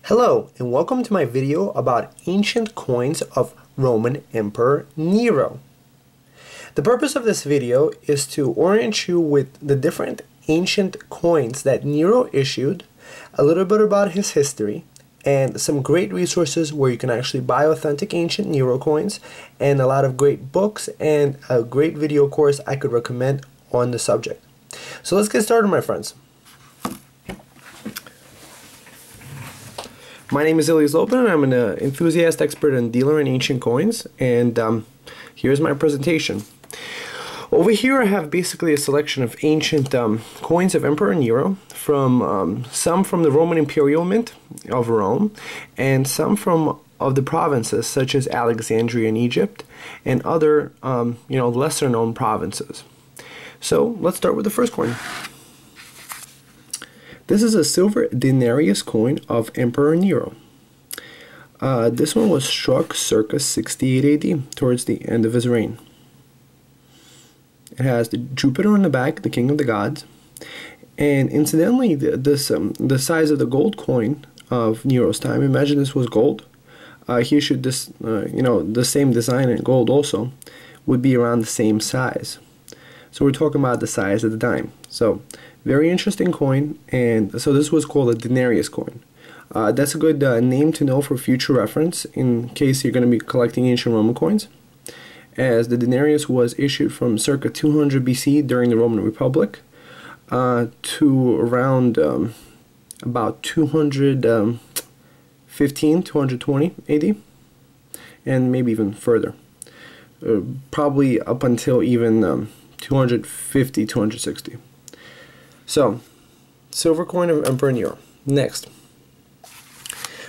Hello and welcome to my video about ancient coins of Roman Emperor Nero. The purpose of this video is to orient you with the different ancient coins that Nero issued, a little bit about his history, and some great resources where you can actually buy authentic ancient Nero coins, and a lot of great books and a great video course I could recommend on the subject. So let's get started, my friends. My name is Ilya Zlobin, and I'm an enthusiast, expert, and dealer in ancient coins, and here's my presentation. Over here I have basically a selection of ancient coins of Emperor Nero, from some from the Roman Imperial Mint of Rome, and some of the provinces such as Alexandria in Egypt, and other lesser known provinces. So let's start with the first coin. This is a silver denarius coin of Emperor Nero. This one was struck circa 68 AD, towards the end of his reign. It has the Jupiter on the back, the king of the gods. And incidentally, the size of the gold coin of Nero's time, imagine this was gold. He issued this, the same design in gold also, would be around the same size. So we're talking about the size of the dime. So very interesting coin, and so this was called a denarius coin. That's a good name to know for future reference in case you're going to be collecting ancient Roman coins, as the denarius was issued from circa 200 BC during the Roman Republic to around about 215, 220 AD, and maybe even further, probably up until even 250, 260. So, silver coin of Emperor Nero. Next.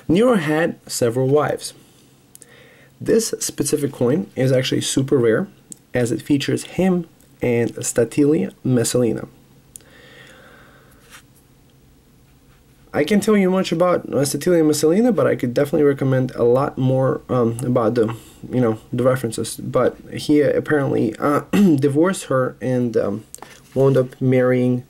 Nero had several wives. This specific coin is actually super rare, as it features him and Statilia Messalina. I can't tell you much about Statilia Messalina, but I could definitely recommend a lot more about the references. But he apparently divorced her and wound up marrying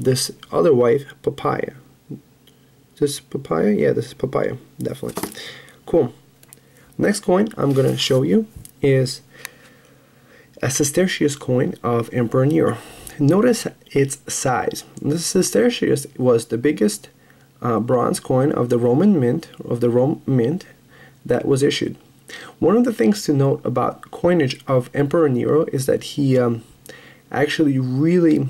this other wife, Papaya. Is this Papaya? Yeah, this is Papaya, definitely. Cool. Next coin I'm going to show you is a sestertius coin of Emperor Nero. Notice its size. This sestertius was the biggest bronze coin of the Roman mint, Rome mint, that was issued. One of the things to note about coinage of Emperor Nero is that he actually really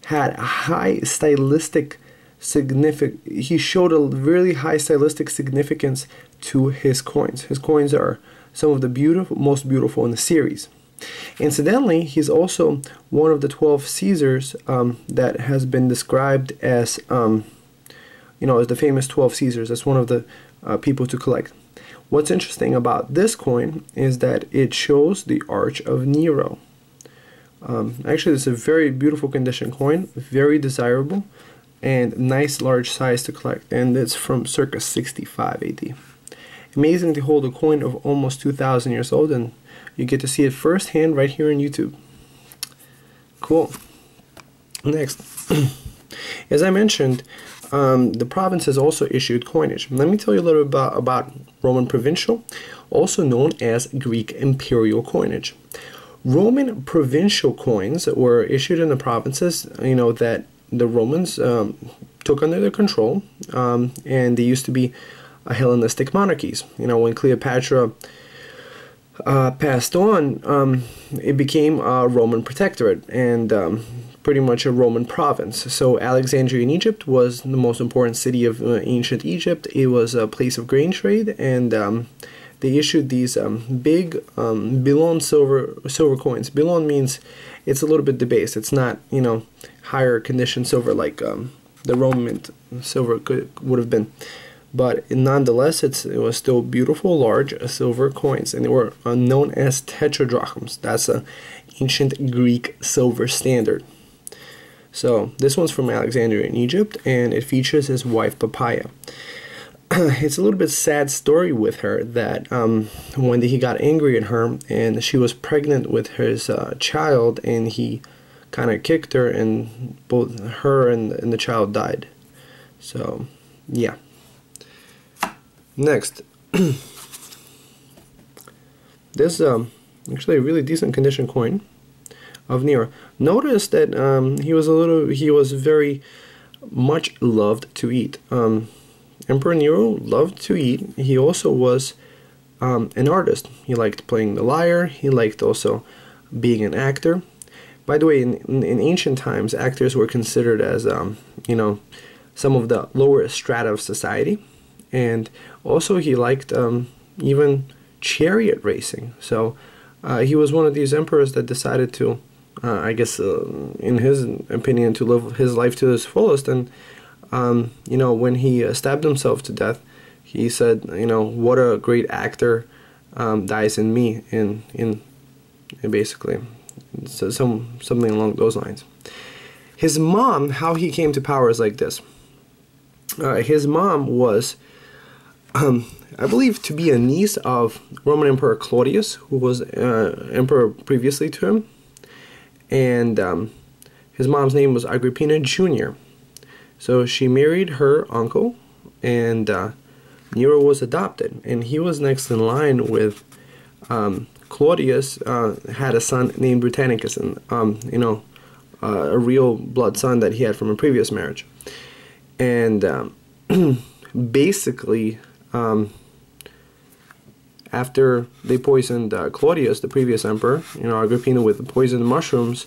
had a high stylistic significance. He showed a really high stylistic significance to his coins. His coins are some of the most beautiful in the series. Incidentally, he's also one of the 12 Caesars that has been described as, as the famous 12 Caesars. That's one of the people to collect. What's interesting about this coin is that it shows the Arch of Nero. Actually, it's a very beautiful condition coin, very desirable, and nice large size to collect, and it's from circa 65 AD. Amazing to hold a coin of almost 2,000 years old, and you get to see it firsthand right here on YouTube. Cool. Next, as I mentioned, the provinces also issued coinage. Let me tell you a little bit about Roman provincial, also known as Greek imperial coinage. Roman provincial coins were issued in the provinces, that the Romans took under their control, and they used to be Hellenistic monarchies. When Cleopatra passed on, it became a Roman protectorate and pretty much a Roman province. So Alexandria in Egypt was the most important city of ancient Egypt. It was a place of grain trade, and they issued these big Bilon silver coins. Bilon means it's a little bit debased. It's not, higher condition silver like the Roman silver would have been. But nonetheless, it was still beautiful, large silver coins, and they were known as tetradrachms. That's an ancient Greek silver standard. So this one's from Alexandria in Egypt, and it features his wife Papaya. It's a little bit sad story with her that when he got angry at her and she was pregnant with his child, and he kind of kicked her, and both her and the child died. So yeah. Next, this actually a really decent condition coin of Nero. Notice that he was very much loved to eat. Emperor Nero loved to eat. He also was an artist. He liked playing the lyre. He liked also being an actor. By the way, in ancient times, actors were considered as you know, some of the lower strata of society, and also he liked even chariot racing. So he was one of these emperors that decided to, I guess, in his opinion, to live his life to his fullest. And you know, when he stabbed himself to death, he said, you know, what a great actor dies in me, in basically, so something along those lines. His mom, how he came to power is like this. His mom was, I believe, to be a niece of Roman Emperor Claudius, who was emperor previously to him, and his mom's name was Agrippina Jr. So she married her uncle, and Nero was adopted, and he was next in line with Claudius. Had a son named Britannicus, and you know, a real blood son that he had from a previous marriage. And basically, after they poisoned Claudius, the previous emperor, you know, Agrippina, with poisoned mushrooms,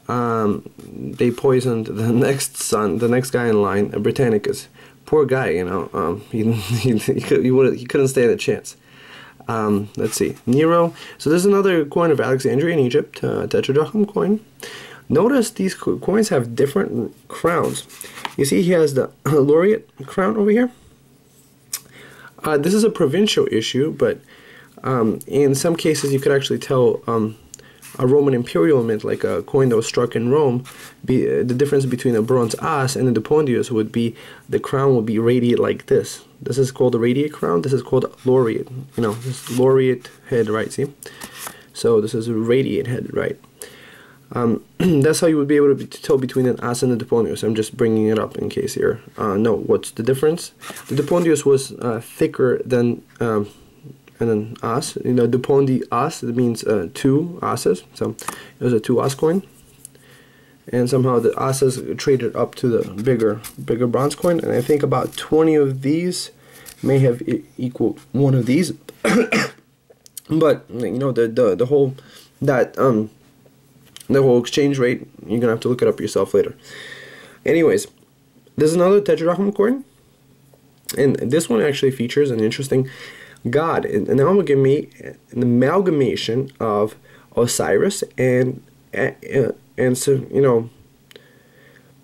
they poisoned the next son, the next guy in line, Britannicus. Poor guy, you know, he couldn't stand a chance. Let's see, Nero. So there's another coin of Alexandria in Egypt, tetradrachm coin. Notice these coins have different crowns. You see, he has the laureate crown over here. This is a provincial issue, but in some cases you could actually tell a Roman Imperial mint, like a coin that was struck in Rome, the difference between a bronze as and a dupondius would be the crown would be radiate like this. This is called a radiate crown. This is called laureate. You know, this is laureate head, right? See? So this is a radiate head, right? That's how you would be able to tell between an as and a dupondius. I'm just bringing it up in case here. No, what's the difference? The dupondius was thicker than an as. You know, dupondi as, it means two asses. So it was a 2 as coin. And somehow the asses traded up to the bigger bronze coin. And I think about 20 of these may have equaled one of these. But you know, the whole the whole exchange rate, you're gonna have to look it up yourself later. Anyways, there's another tetradrachm coin, and this one actually features an interesting god, an amalgamation of Osiris and so, you know,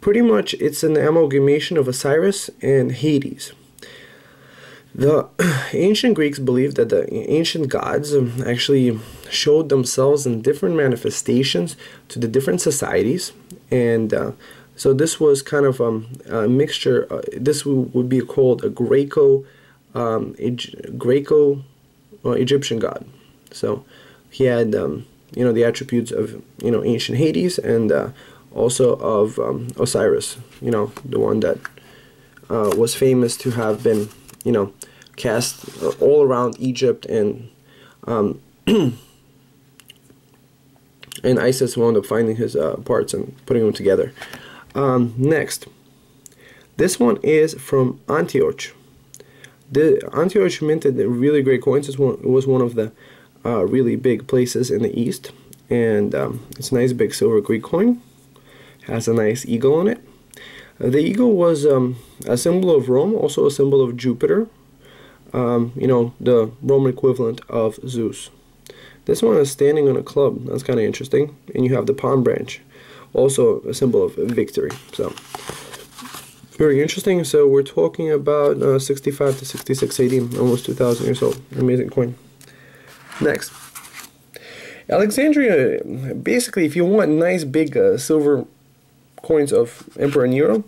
pretty much it's an amalgamation of Osiris and Hades. The ancient Greeks believed that the ancient gods actually showed themselves in different manifestations to the different societies, and so this was kind of a mixture. This would be called a Greco-Egyptian god. So he had you know, the attributes of, you know, ancient Hades, and also of Osiris. You know, the one that was famous to have been, you know, cast all around Egypt, and and Isis wound up finding his parts and putting them together. Next, this one is from Antioch. Antioch minted really great coins. It was one of the really big places in the East, and it's a nice big silver Greek coin. Has a nice eagle on it. The eagle was a symbol of Rome, also a symbol of Jupiter. You know, the Roman equivalent of Zeus. This one is standing on a club. That's kind of interesting. And you have the palm branch, also a symbol of victory. So very interesting. So we're talking about 65 to 66 AD, almost 2,000 years old. Amazing coin. Next, Alexandria. Basically, if you want nice big silver coins of Emperor Nero,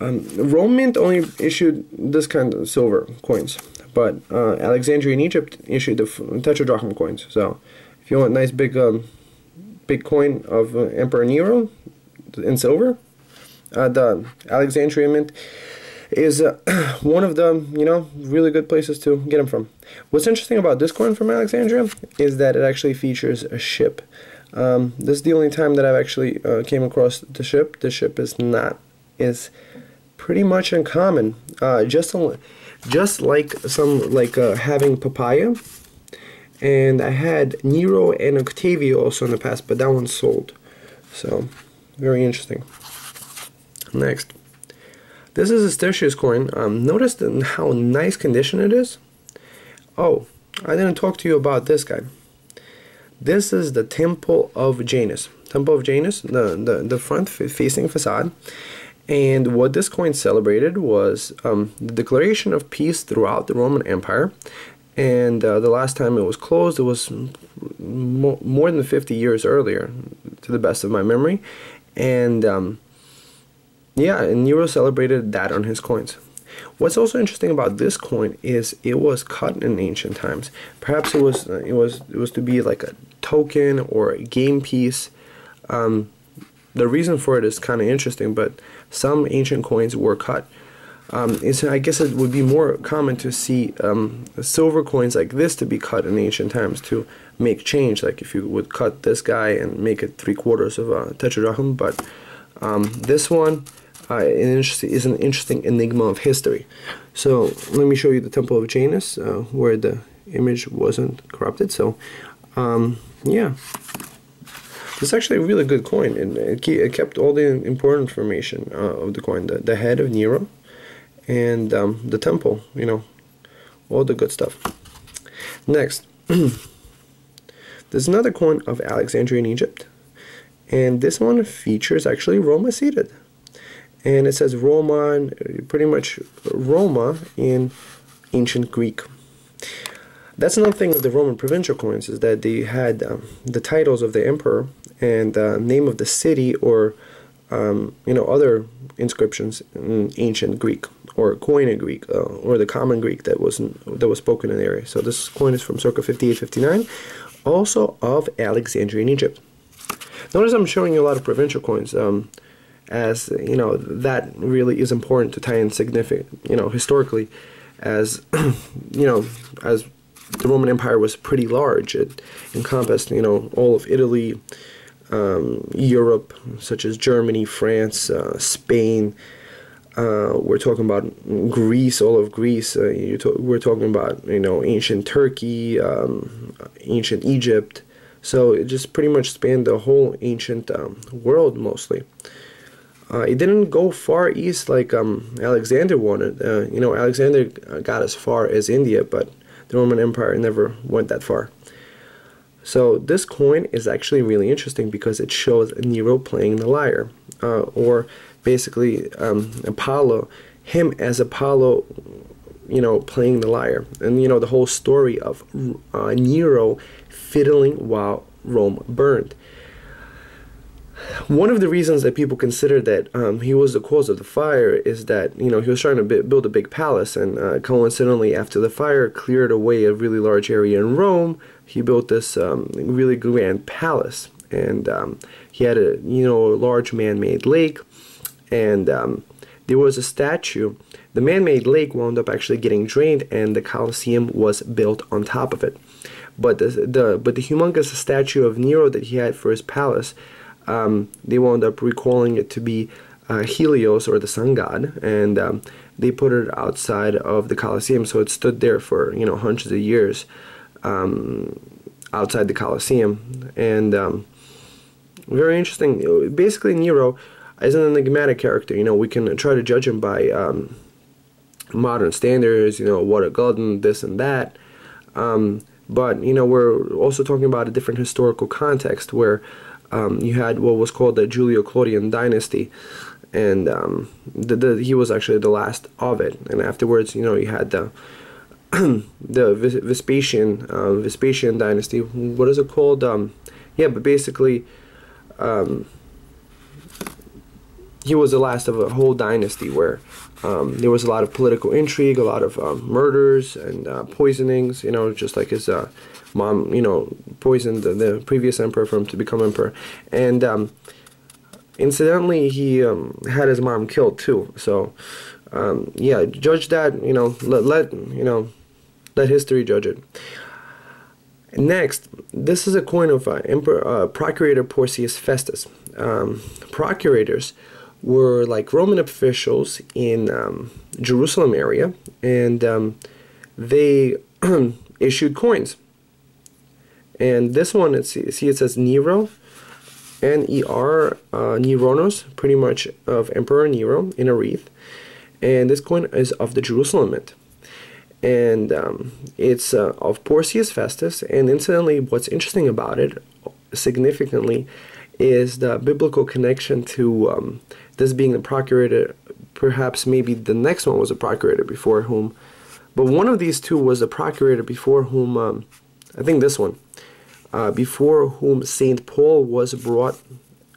Rome Mint only issued this kind of silver coins, but Alexandria in Egypt issued the tetradrachm coins. So if you want a nice big big coin of Emperor Nero in silver, the Alexandria Mint is one of the, really good places to get them from. What's interesting about this coin from Alexandria is that it actually features a ship. This is the only time that I've actually came across the ship. The ship is pretty much uncommon. Just like having papaya, and I had Nero and Octavio also in the past, but that one sold. So very interesting. Next, this is a Statius coin. Notice how nice condition it is. Oh, I didn't talk to you about this guy. This is the Temple of Janus. Temple of Janus, the front-facing facade. And what this coin celebrated was the declaration of peace throughout the Roman Empire. And the last time it was closed, it was more than 50 years earlier, to the best of my memory. And yeah, and Nero celebrated that on his coins. What's also interesting about this coin is it was cut in ancient times. Perhaps it was to be like a token or a game piece. The reason for it is kind of interesting, but some ancient coins were cut. I guess it would be more common to see silver coins like this to be cut in ancient times to make change. Like if you would cut this guy and make it 3/4 of a tetradrachm, but this one is an interesting enigma of history. So let me show you the Temple of Janus, where the image wasn't corrupted. So yeah, it's actually a really good coin, and it kept all the important information of the coin, the head of Nero, and the temple, all the good stuff. Next, there's another coin of Alexandria in Egypt, and this one features actually Roma seated. And it says Roma, pretty much Roma in ancient Greek. That's another thing with the Roman provincial coins, is that they had the titles of the emperor and name of the city, or other inscriptions in ancient Greek, or Coinage Greek, or the common Greek that was spoken in the area. So this coin is from circa 58-59, also of Alexandria in Egypt. Notice I'm showing you a lot of provincial coins, as that really is important to tie in significant, historically, as as the Roman Empire was pretty large. It encompassed, all of Italy, Europe, such as Germany, France, Spain. We're talking about Greece, all of Greece. We're talking about, ancient Turkey, ancient Egypt. So it just pretty much spanned the whole ancient world, mostly. It didn't go far east like Alexander wanted. Alexander got as far as India, but the Roman Empire never went that far. So this coin is actually really interesting because it shows Nero playing the lyre, or basically Apollo, him as Apollo, playing the lyre, and the whole story of Nero fiddling while Rome burned. One of the reasons that people consider that he was the cause of the fire is that he was trying to build a big palace, and coincidentally, after the fire cleared away a really large area in Rome, he built this really grand palace, and he had a large man-made lake, and there was a statue. The man-made lake wound up actually getting drained, and the Colosseum was built on top of it. But the humongous statue of Nero that he had for his palace, they wound up recalling it to be Helios, or the sun god, and they put it outside of the Colosseum, so it stood there for hundreds of years outside the Colosseum. And very interesting. Basically, Nero is an enigmatic character. We can try to judge him by modern standards, what a glutton, this and that. But we're also talking about a different historical context where you had what was called the Julio-Claudian dynasty, and he was actually the last of it. And afterwards, you had the the Vespasian dynasty. What is it called? Yeah, but basically, he was the last of a whole dynasty where there was a lot of political intrigue, a lot of murders and poisonings. Just like his mom, poisoned the previous emperor for him to become emperor. And incidentally, he had his mom killed too. So yeah, judge that, you know, let history judge it. Next, this is a coin of Emperor Procurator Porcius Festus. Procurators were like Roman officials in Jerusalem area, and they issued coins. And this one, see it says Nero, N-E-R, Neronos, pretty much of Emperor Nero in a wreath. And this coin is of the Jerusalem Mint. And it's of Porcius Festus. And incidentally, what's interesting about it, significantly, is the biblical connection to this being the procurator. Perhaps maybe the next one was a procurator before whom, but one of these two was a procurator before whom, I think this one, before whom St. Paul was brought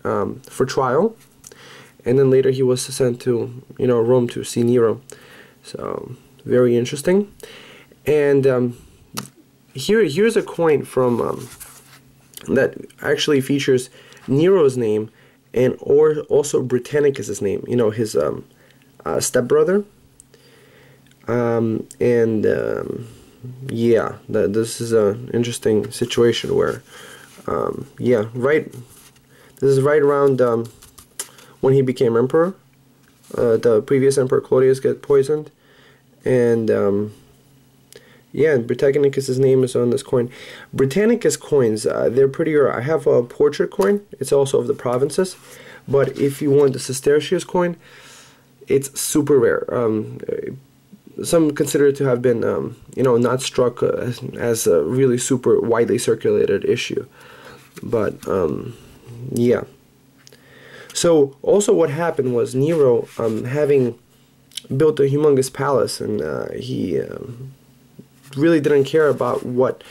for trial, and then later he was sent to, you know, Rome to see Nero. So very interesting. And here's a coin from that actually features Nero's name and also Britannicus's name. You know, his stepbrother. Yeah, this is an interesting situation where, yeah, this is right around when he became emperor. The previous emperor Claudius got poisoned, and yeah, Britannicus's name is on this coin. Britannicus coins, they're pretty rare. I have a portrait coin. It's also of the provinces, but if you want the Sestertius coin, it's super rare. Some consider it to have been, you know, not struck as a really super widely circulated issue. But, yeah. So, also what happened was Nero, having built a humongous palace, and he really didn't care about what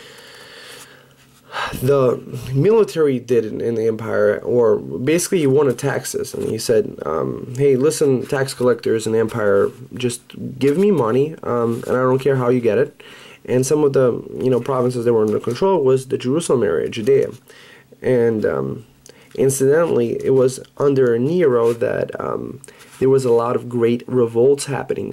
the military did in the empire, or basically he wanted taxes, and he said, hey, listen, tax collectors in the empire, just give me money, and I don't care how you get it. And some of the, you know, provinces that were under control was the Jerusalem area, Judea. And incidentally, it was under Nero that there was a lot of great revolts happening,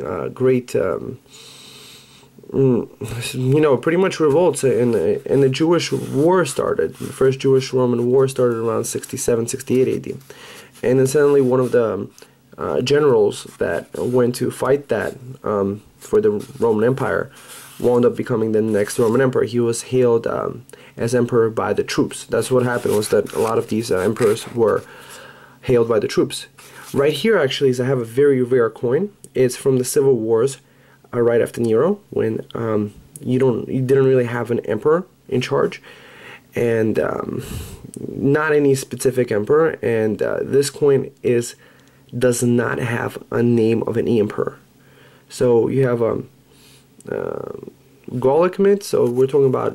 you know, pretty much revolts, and the Jewish war started. The first Jewish-Roman war started around 67, 68 AD. And then suddenly one of the generals that went to fight that for the Roman Empire wound up becoming the next Roman emperor. He was hailed as emperor by the troops. That's what happened, was that a lot of these emperors were hailed by the troops. Right here, actually, is I have a very rare coin. It's from the civil wars right after Nero, when you didn't really have an emperor in charge, and not any specific emperor. And this coin does not have a name of any emperor. So you have a Gallic mint. So we're talking about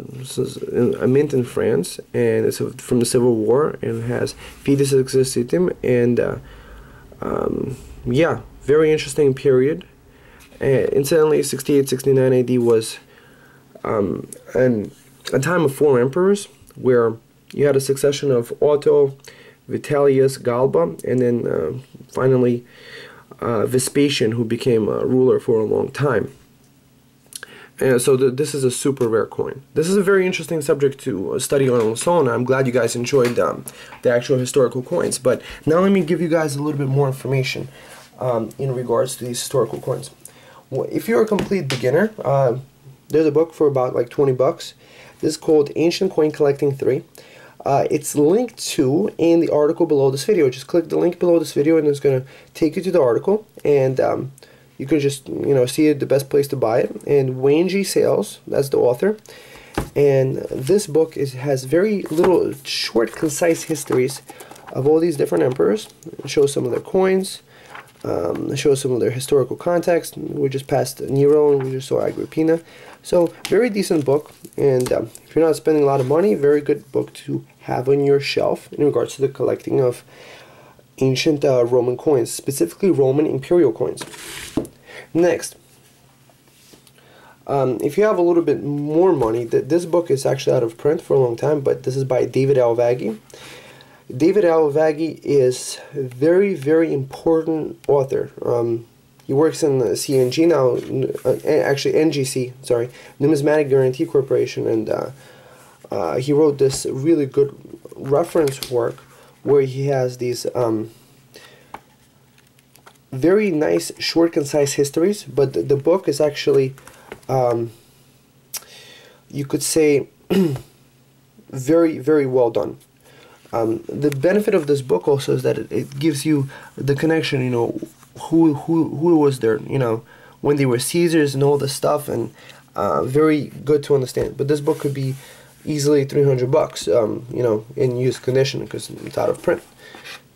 a mint in France, and it's from the Civil War, and it has Fides Exercitum, and yeah, very interesting period. Incidentally, 68-69 AD was a time of 4 emperors, where you had a succession of Otto, Vitellius, Galba, and then finally Vespasian, who became a ruler for a long time. And so this is a super rare coin. This is a very interesting subject to study on its own. I'm glad you guys enjoyed the actual historical coins. But now let me give you guys a little bit more information in regards to these historical coins. If you're a complete beginner, there's a book for about like 20 bucks. This is called Ancient Coin Collecting 3. It's linked to in the article below this video. Just click the link below this video, and it's going to take you to the article, and you can just, you know, see it, the best place to buy it. And Wayne G. Sales, that's the author. And this book has very little short, concise histories of all these different emperors. It shows some of their coins. It shows some of their historical context. We just passed Nero, and we just saw Agrippina. So, very decent book. And if you're not spending a lot of money, very good book to have on your shelf in regards to the collecting of ancient Roman coins, specifically Roman Imperial coins. Next, if you have a little bit more money, this book is actually out of print for a long time, but this is by David Alvaghi. David Alvaghi is a very, very important author. He works in the CNG now, actually NGC, sorry, Numismatic Guarantee Corporation, and he wrote this really good reference work where he has these very nice, short, concise histories, but the book is actually, you could say, very, very well done. The benefit of this book also is that it gives you the connection, you know, who was there, you know, when they were Caesars and all this stuff, and very good to understand. But this book could be easily $300, you know, in used condition because it's out of print.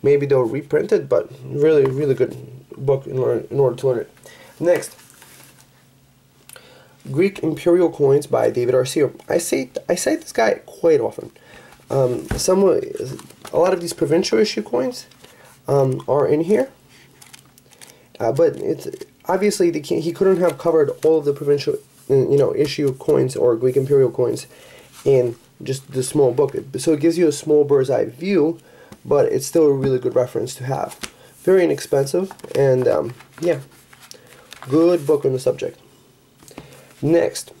Maybe they'll reprint it, but really, really good book in order to learn it. Next, Greek Imperial Coins by David Arceo. I cite this guy quite often. A lot of these provincial issue coins are in here, but it's obviously he couldn't have covered all of the provincial, you know, issue coins or Greek Imperial coins in just the small book. So it gives you a small bird's eye view, but it's still a really good reference to have. Very inexpensive, and yeah, good book on the subject. Next,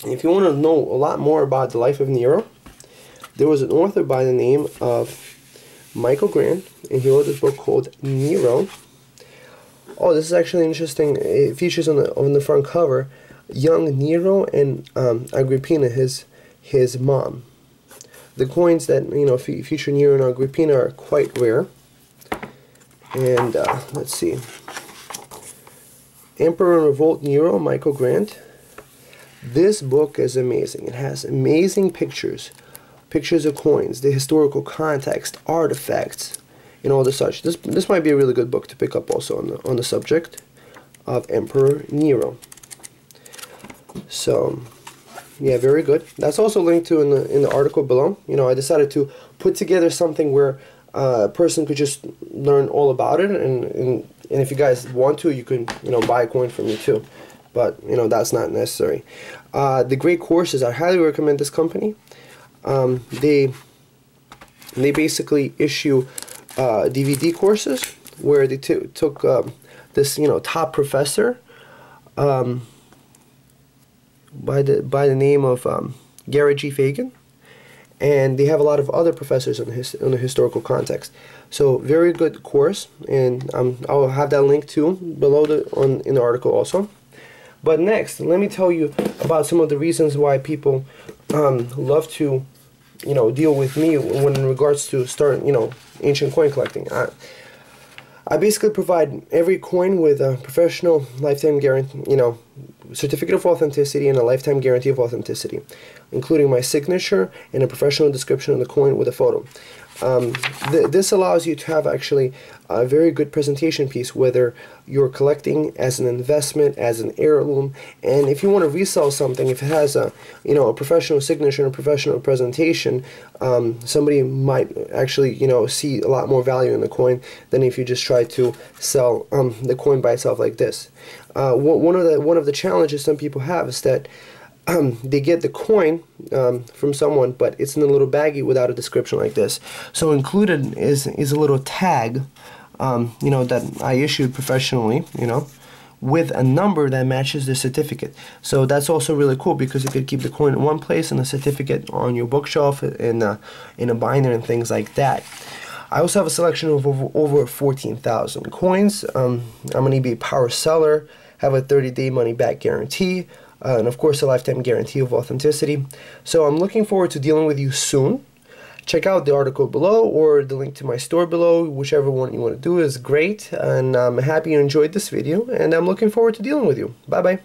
if you want to know a lot more about the life of Nero, there was an author by the name of Michael Grant, and he wrote this book called Nero. Oh, this is actually interesting. It features on the front cover young Nero and Agrippina, his mom. The coins that, you know, feature Nero and Agrippina are quite rare. And let's see, Emperor in Revolt Nero, Michael Grant. This book is amazing. It has amazing pictures of coins, the historical context, artifacts, and all the such. This might be a really good book to pick up also on the subject of Emperor Nero. So yeah, very good. That's also linked to in the article below. You know, I decided to put together something where a person could just learn all about it, and if you guys want to, you can, you know, buy a coin from me too, but you know, that's not necessary. The great courses, I highly recommend this company. They basically issue DVD courses where they took this, you know, top professor by the name of Garrett G. Fagan, and they have a lot of other professors on the historical context. So very good course, and I'll have that link too below in the article also. But next, let me tell you about some of the reasons why people love to, you know, deal with me when in regards to start, you know, ancient coin collecting. I basically provide every coin with a professional lifetime guarantee, you know, certificate of authenticity and a lifetime guarantee of authenticity, including my signature and a professional description of the coin with a photo. This allows you to have actually a very good presentation piece, whether you're collecting as an investment, as an heirloom, and if you want to resell something, if it has a, you know, a professional signature and a professional presentation, somebody might actually, you know, see a lot more value in the coin than if you just try to sell the coin by itself like this. One of the challenges some people have is that they get the coin from someone, but it's in a little baggie without a description like this. So included is a little tag, you know, that I issued professionally, you know, with a number that matches the certificate. So that's also really cool because you could keep the coin in one place and the certificate on your bookshelf in a binder and things like that. I also have a selection of over 14,000 coins. I'm an eBay power seller, have a 30-day money-back guarantee, and of course a lifetime guarantee of authenticity. So I'm looking forward to dealing with you soon. Check out the article below or the link to my store below. Whichever one you want to do is great, and I'm happy you enjoyed this video, and I'm looking forward to dealing with you. Bye bye.